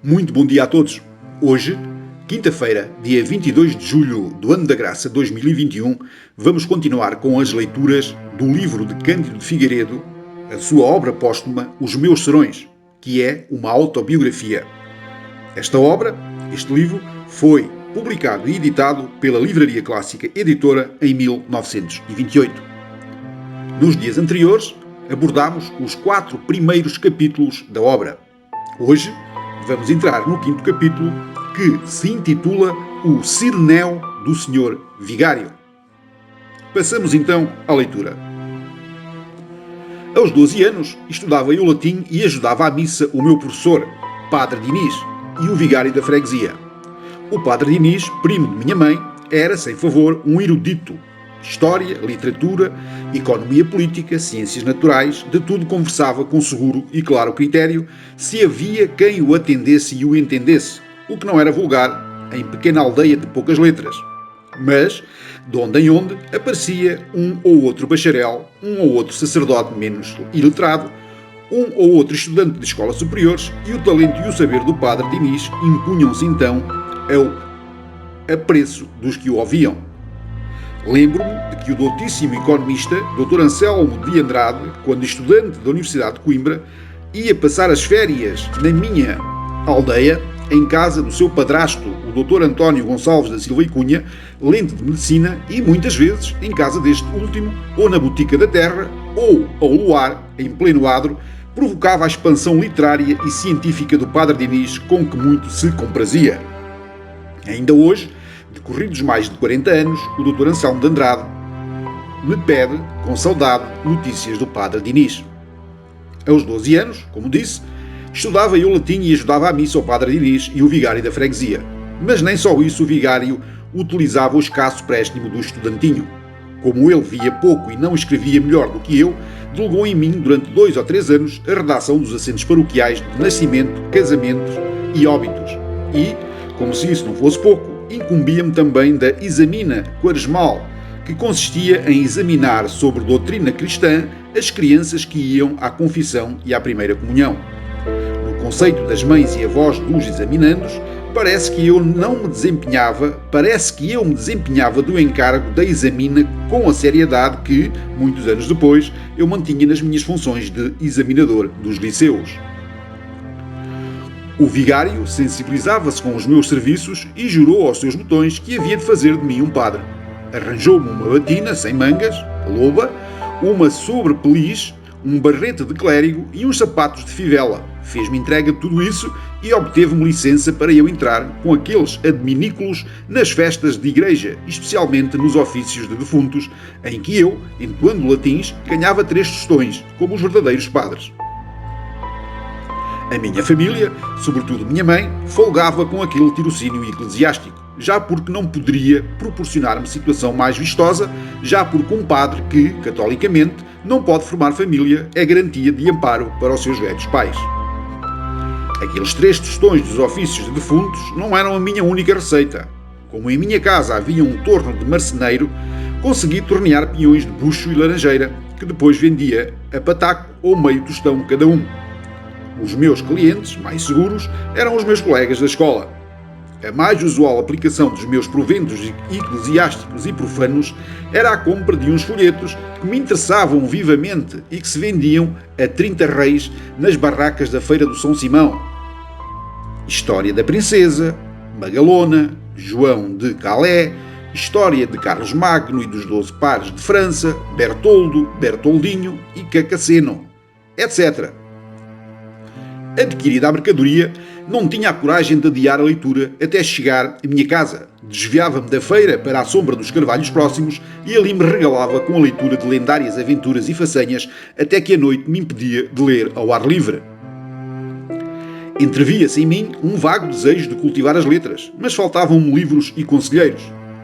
Muito bom dia a todos. Hoje, quinta-feira, dia 22 de julho do ano da graça 2021, vamos continuar com as leituras do livro de Cândido de Figueiredo, a sua obra póstuma Os Meus Serões, que é uma autobiografia. Esta obra, este livro, foi publicado e editado pela Livraria Clássica Editora em 1928. Nos dias anteriores, abordámos os 4 primeiros capítulos da obra. Hoje, vamos entrar no 5º capítulo, que se intitula O Cireneo do Senhor Vigário. Passamos então à leitura. Aos 12 anos, estudava eu latim e ajudava à missa o meu professor, Padre Diniz, e o vigário da freguesia. O Padre Diniz, primo de minha mãe, era, sem favor, um erudito. História, literatura, economia política, ciências naturais, de tudo conversava com seguro e claro critério, se havia quem o atendesse e o entendesse, o que não era vulgar em pequena aldeia de poucas letras. Mas, de onde em onde, aparecia um ou outro bacharel, um ou outro sacerdote menos iletrado, um ou outro estudante de escolas superiores, e o talento e o saber do Padre Diniz impunham-se então ao apreço dos que o ouviam. Lembro-me de que o doutíssimo economista, Dr. Anselmo de Andrade, quando estudante da Universidade de Coimbra, ia passar as férias na minha aldeia, em casa do seu padrasto, o Dr. António Gonçalves da Silva e Cunha, lente de medicina, e muitas vezes em casa deste último, ou na Botica da Terra, ou ao luar, em pleno adro, provocava a expansão literária e científica do Padre Diniz, com que muito se comprazia. Ainda hoje, decorridos mais de 40 anos, o Dr. Anselmo de Andrade me pede, com saudade, notícias do Padre Diniz. Aos 12 anos, como disse, estudava eu latim e ajudava à missa ao Padre Diniz e o vigário da freguesia. Mas nem só isso, o vigário utilizava o escasso préstimo do estudantinho. Como ele via pouco e não escrevia melhor do que eu, delegou em mim, durante 2 ou 3 anos, a redação dos assentos paroquiais de nascimento, casamentos e óbitos. E, como se isso não fosse pouco, incumbia-me também da examina quaresmal, que consistia em examinar sobre doutrina cristã as crianças que iam à confissão e à primeira comunhão. No conceito das mães e avós dos examinandos, parece que eu me desempenhava do encargo da examina com a seriedade que, muitos anos depois, eu mantinha nas minhas funções de examinador dos liceus. O vigário sensibilizava-se com os meus serviços e jurou aos seus botões que havia de fazer de mim um padre. Arranjou-me uma batina sem mangas, loba, uma sobrepeliz, um barrete de clérigo e uns sapatos de fivela. Fez-me entrega de tudo isso e obteve-me licença para eu entrar com aqueles adminículos nas festas de igreja, especialmente nos ofícios de defuntos, em que eu, entoando latins, ganhava 3 tostões, como os verdadeiros padres. A minha família, sobretudo minha mãe, folgava com aquele tirocínio eclesiástico, já porque não poderia proporcionar-me situação mais vistosa, já porque um padre que, catolicamente, não pode formar família é garantia de amparo para os seus velhos pais. Aqueles 3 tostões dos ofícios de defuntos não eram a minha única receita. Como em minha casa havia um torno de marceneiro, consegui tornear pinhões de bucho e laranjeira, que depois vendia a pataco ou meio tostão cada um. Os meus clientes, mais seguros, eram os meus colegas da escola. A mais usual aplicação dos meus proventos eclesiásticos e profanos era a compra de uns folhetos que me interessavam vivamente e que se vendiam a 30 reis nas barracas da Feira do São Simão. História da Princesa, Magalona, João de Calais, História de Carlos Magno e dos 12 pares de França, Bertoldo, Bertoldinho e Cacaceno, etc. Adquirida a mercadoria, não tinha a coragem de adiar a leitura até chegar à minha casa. Desviava-me da feira para a sombra dos carvalhos próximos e ali me regalava com a leitura de lendárias aventuras e façanhas até que a noite me impedia de ler ao ar livre. Entrevia-se em mim um vago desejo de cultivar as letras, mas faltavam-me livros e conselheiros.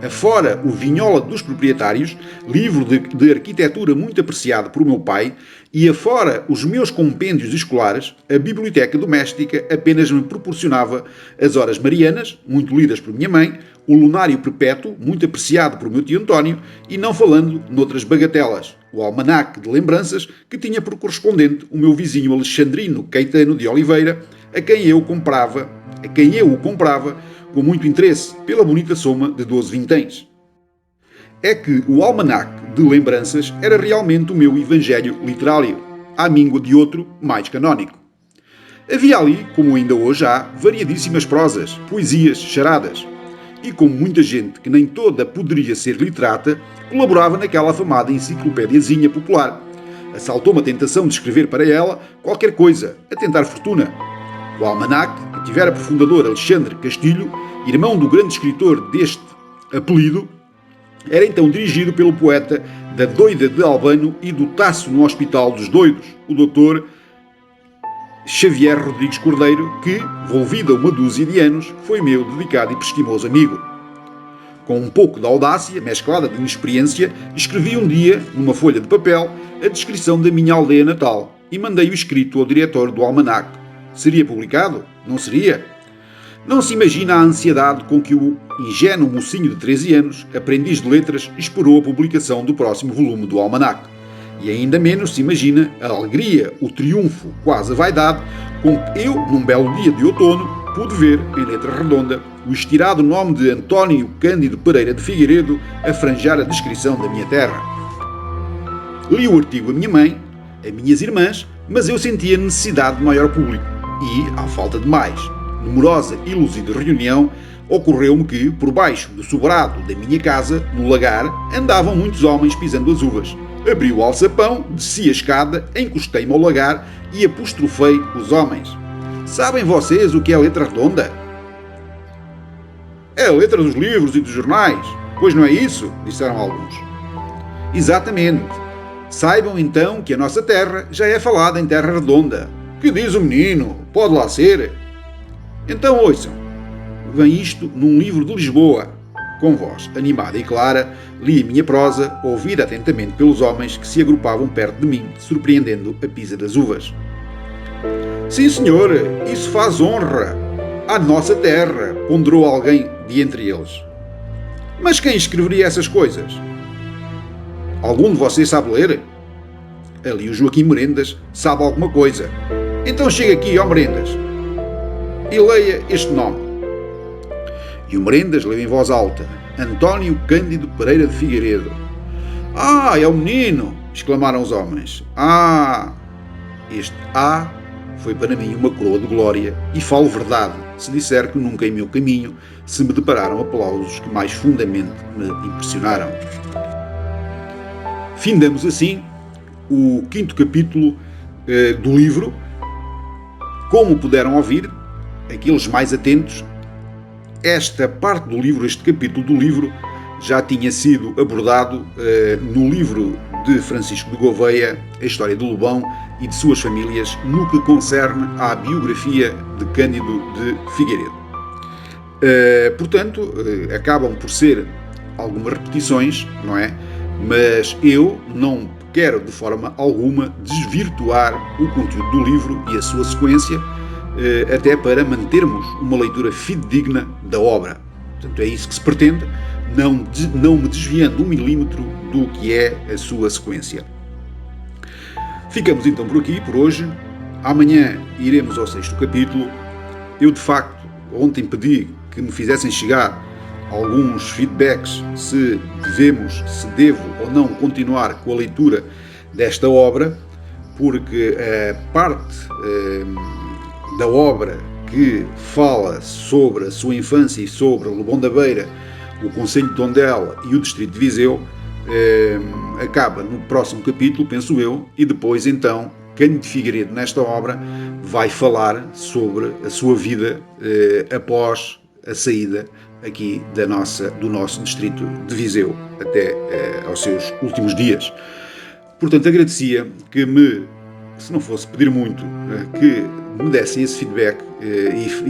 Afora o Vinhola dos Proprietários, livro de arquitetura muito apreciado por meu pai, e afora os meus compêndios escolares, a biblioteca doméstica apenas me proporcionava as horas marianas, muito lidas por minha mãe, o lunário perpétuo, muito apreciado por meu tio António, e não falando noutras bagatelas, o almanaque de lembranças que tinha por correspondente o meu vizinho Alexandrino Caetano de Oliveira, a quem eu comprava a quem eu o comprava com muito interesse, pela bonita soma de 12 vinténs. É que o almanaque de lembranças era realmente o meu evangelho literário, à míngua de outro mais canónico. Havia ali, como ainda hoje há, variadíssimas prosas, poesias, charadas. E como muita gente que nem toda poderia ser literata, colaborava naquela afamada enciclopédiazinha popular. Assaltou-me a tentação de escrever para ela qualquer coisa, a tentar fortuna. O almanaque, que tivera por fundador Alexandre Castilho, irmão do grande escritor deste apelido, era então dirigido pelo poeta da Doida de Albano e do Taço no Hospital dos Doidos, o Dr. Xavier Rodrigues Cordeiro, que, volvido a uma dúzia de anos, foi meu dedicado e prestimoso amigo. Com um pouco de audácia, mesclada de inexperiência, escrevi um dia, numa folha de papel, a descrição da minha aldeia natal e mandei o escrito ao diretor do almanaque. Seria publicado? Não seria? Não se imagina a ansiedade com que o ingênuo mocinho de 13 anos, aprendiz de letras, esperou a publicação do próximo volume do almanaque. E ainda menos se imagina a alegria, o triunfo, quase a vaidade, com que eu, num belo dia de outono, pude ver, em letra redonda, o estirado nome de António Cândido Pereira de Figueiredo a franjar a descrição da minha terra. Li o artigo a minha mãe, a minhas irmãs, mas eu sentia necessidade de maior público. E, à falta de mais numerosa e lúcida reunião, ocorreu-me que, por baixo do sobrado da minha casa, no lagar, andavam muitos homens pisando as uvas. Abri o alçapão, desci a escada, encostei-me ao lagar e apostrofei os homens. Sabem vocês o que é a letra redonda? É a letra dos livros e dos jornais. Pois não é isso? Disseram alguns. Exatamente. Saibam então que a nossa terra já é falada em terra redonda. Que diz o menino? Pode lá ser? Então ouçam. Vem isto num livro de Lisboa. Com voz animada e clara, li a minha prosa, ouvida atentamente pelos homens que se agrupavam perto de mim, surpreendendo a pisa das uvas. Sim, senhor, isso faz honra à nossa terra, ponderou alguém de entre eles. Mas quem escreveria essas coisas? Algum de vocês sabe ler? Ali o Joaquim Merendas sabe alguma coisa. Então chega aqui, ó Merendas, e leia este nome. E o Merendas leu em voz alta: António Cândido Pereira de Figueiredo. Ah, é o menino! Exclamaram os homens. Ah! Este A foi para mim uma coroa de glória, e falo verdade se disser que nunca em meu caminho se me depararam aplausos que mais fundamente me impressionaram. Findamos assim o 5º capítulo do livro. Como puderam ouvir, aqueles mais atentos, esta parte do livro, este capítulo do livro, já tinha sido abordado no livro de Francisco de Gouveia, A História de Lobão e de suas famílias, no que concerne à biografia de Cândido de Figueiredo. Portanto, acabam por ser algumas repetições, não é? Mas eu não quero de forma alguma desvirtuar o conteúdo do livro e a sua sequência, até para mantermos uma leitura fidedigna da obra. Portanto, é isso que se pretende, não me desviando 1 milímetro do que é a sua sequência. Ficamos então por aqui, por hoje. Amanhã iremos ao 6º capítulo. Eu, de facto, ontem pedi que me fizessem chegar alguns feedbacks se devo ou não continuar com a leitura desta obra, porque a parte da obra que fala sobre a sua infância e sobre Lobão da Beira, o concelho de Tondela e o distrito de Viseu, acaba no próximo capítulo, penso eu, e depois então Cândido de Figueiredo, nesta obra, vai falar sobre a sua vida após a saída aqui do nosso distrito de Viseu, até aos seus últimos dias. Portanto, agradecia que se não fosse pedir muito, que me dessem esse feedback,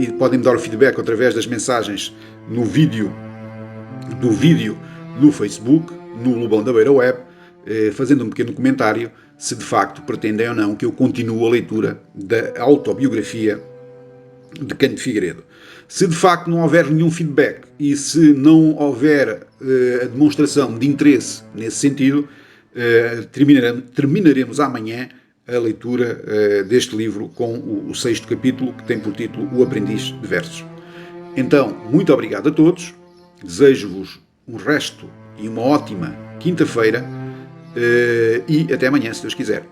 e podem me dar o feedback através das mensagens do vídeo no Facebook, no Lobão da Beira Web, fazendo um pequeno comentário se de facto pretendem ou não que eu continue a leitura da autobiografia de Cândido de Figueiredo. Se de facto não houver nenhum feedback e se não houver a demonstração de interesse nesse sentido, terminaremos amanhã a leitura deste livro com o 6º capítulo, que tem por título O Aprendiz de Versos. Então, muito obrigado a todos, desejo-vos um resto e uma ótima quinta-feira e até amanhã, se Deus quiser.